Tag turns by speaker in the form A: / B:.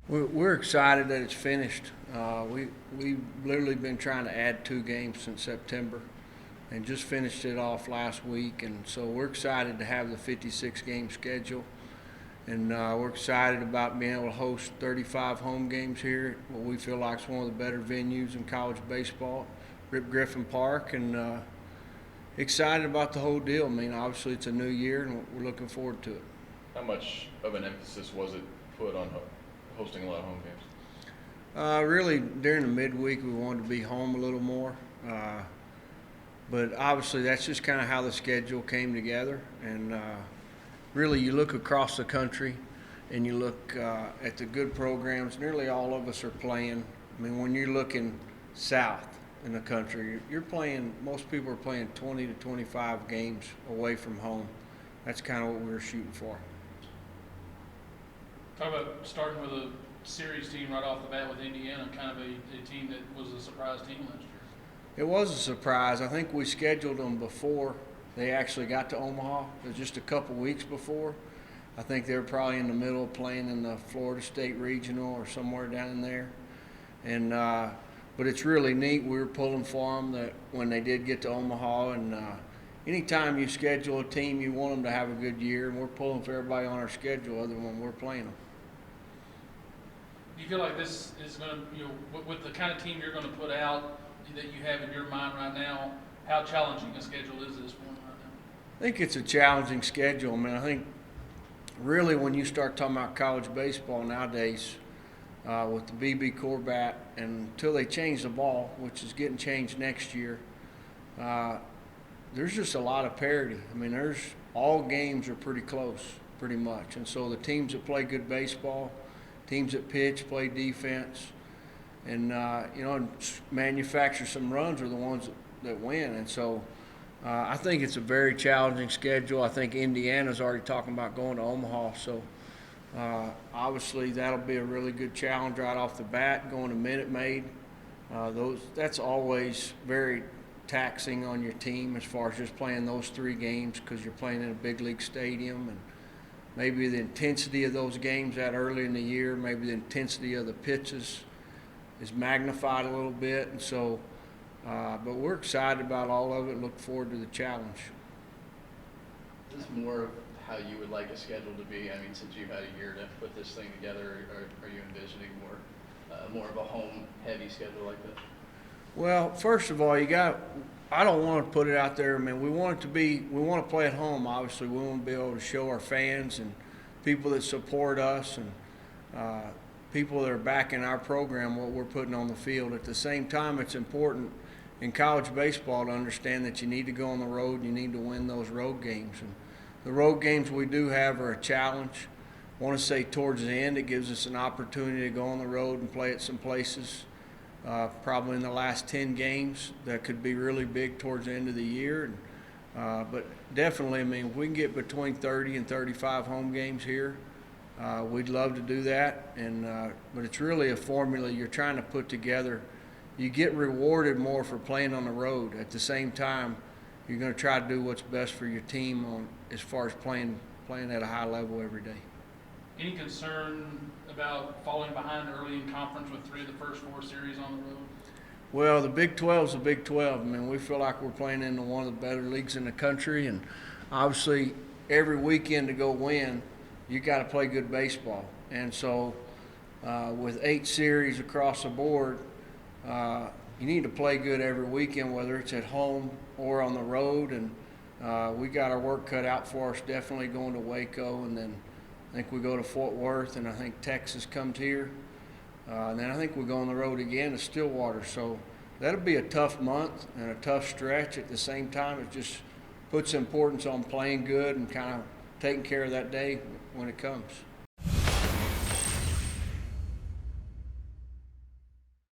A: We're excited that it's finished. We've literally been trying to add 2 games since September, and just finished it off last week. And so we're excited to have the 56-game schedule, and we're excited about being able to host 35 home games here, what we feel like is one of the better venues in college baseball, Rip Griffin Park, and excited about the whole deal. I mean, obviously it's a new year, and we're looking forward to it.
B: How much of an emphasis was it put on hosting a lot of home games?
A: Really, during the midweek, we wanted to be home a little more. But obviously, that's just kind of how the schedule came together. And really, you look across the country and you look at the good programs, nearly all of us are playing. I mean, when you're looking south in the country, you're playing, most people are playing 20 to 25 games away from home. That's kind of what we were shooting for.
C: Talk about starting with a series team right off the bat with Indiana, kind of a team that was a surprise team last year.
A: It was a surprise. I think we scheduled them before they actually got to Omaha. It was just a couple weeks before. I think they were probably in the middle of playing in the Florida State Regional or somewhere down in there. And but it's really neat. We were pulling for them that when they did get to Omaha. And anytime you schedule a team, you want them to have a good year. And we're pulling for everybody on our schedule other than when we're playing them.
C: Do you feel like this is going to, with the kind of team you're going to put out that you have in your mind right now, how challenging a schedule is this one right now?
A: I think it's a challenging schedule. I mean, I think really when you start talking about college baseball nowadays, with the BB Corbat, and until they change the ball, which is getting changed next year, there's just a lot of parity. I mean, all games are pretty close, pretty much. And so the teams that play good baseball, teams that pitch, play defense, and manufacture some runs are the ones that win. And so I think it's a very challenging schedule. I think Indiana's already talking about going to Omaha, so obviously that'll be a really good challenge right off the bat. Going to Minute Maid, that's always very taxing on your team as far as just playing those 3 games because you're playing in a big league stadium, and maybe the intensity of those games that early in the year, maybe the intensity of the pitches is magnified a little bit. And so, but we're excited about all of it, look forward to the challenge.
D: Is this more of how you would like a schedule to be? I mean, since you've had a year to put this thing together, are you envisioning more of a home-heavy schedule like this?
A: Well, first of all, I don't want to put it out there. I mean, we want to play at home, obviously. We want to be able to show our fans and people that support us and people that are backing our program what we're putting on the field. At the same time, it's important in college baseball to understand that you need to go on the road and you need to win those road games. And the road games we do have are a challenge. I want to say towards the end it gives us an opportunity to go on the road and play at some places. Probably in the last 10 games that could be really big towards the end of the year. But definitely, I mean, if we can get between 30 and 35 home games here, we'd love to do that. And but it's really a formula you're trying to put together. You get rewarded more for playing on the road. At the same time, you're going to try to do what's best for your team as far as playing at a high level every day.
C: Any concern about falling behind early in conference with 3 of the first 4 series on the road?
A: Well, the Big 12 is the Big 12. I mean, we feel like we're playing in one of the better leagues in the country, and obviously every weekend to go win, you got to play good baseball. And so with 8 series across the board, you need to play good every weekend, whether it's at home or on the road. And we got our work cut out for us, definitely going to Waco, and then I think we go to Fort Worth, and I think Texas comes here. And then I think we go on the road again to Stillwater. So that'll be a tough month and a tough stretch. At the same time, it just puts importance on playing good and kind of taking care of that day when it comes.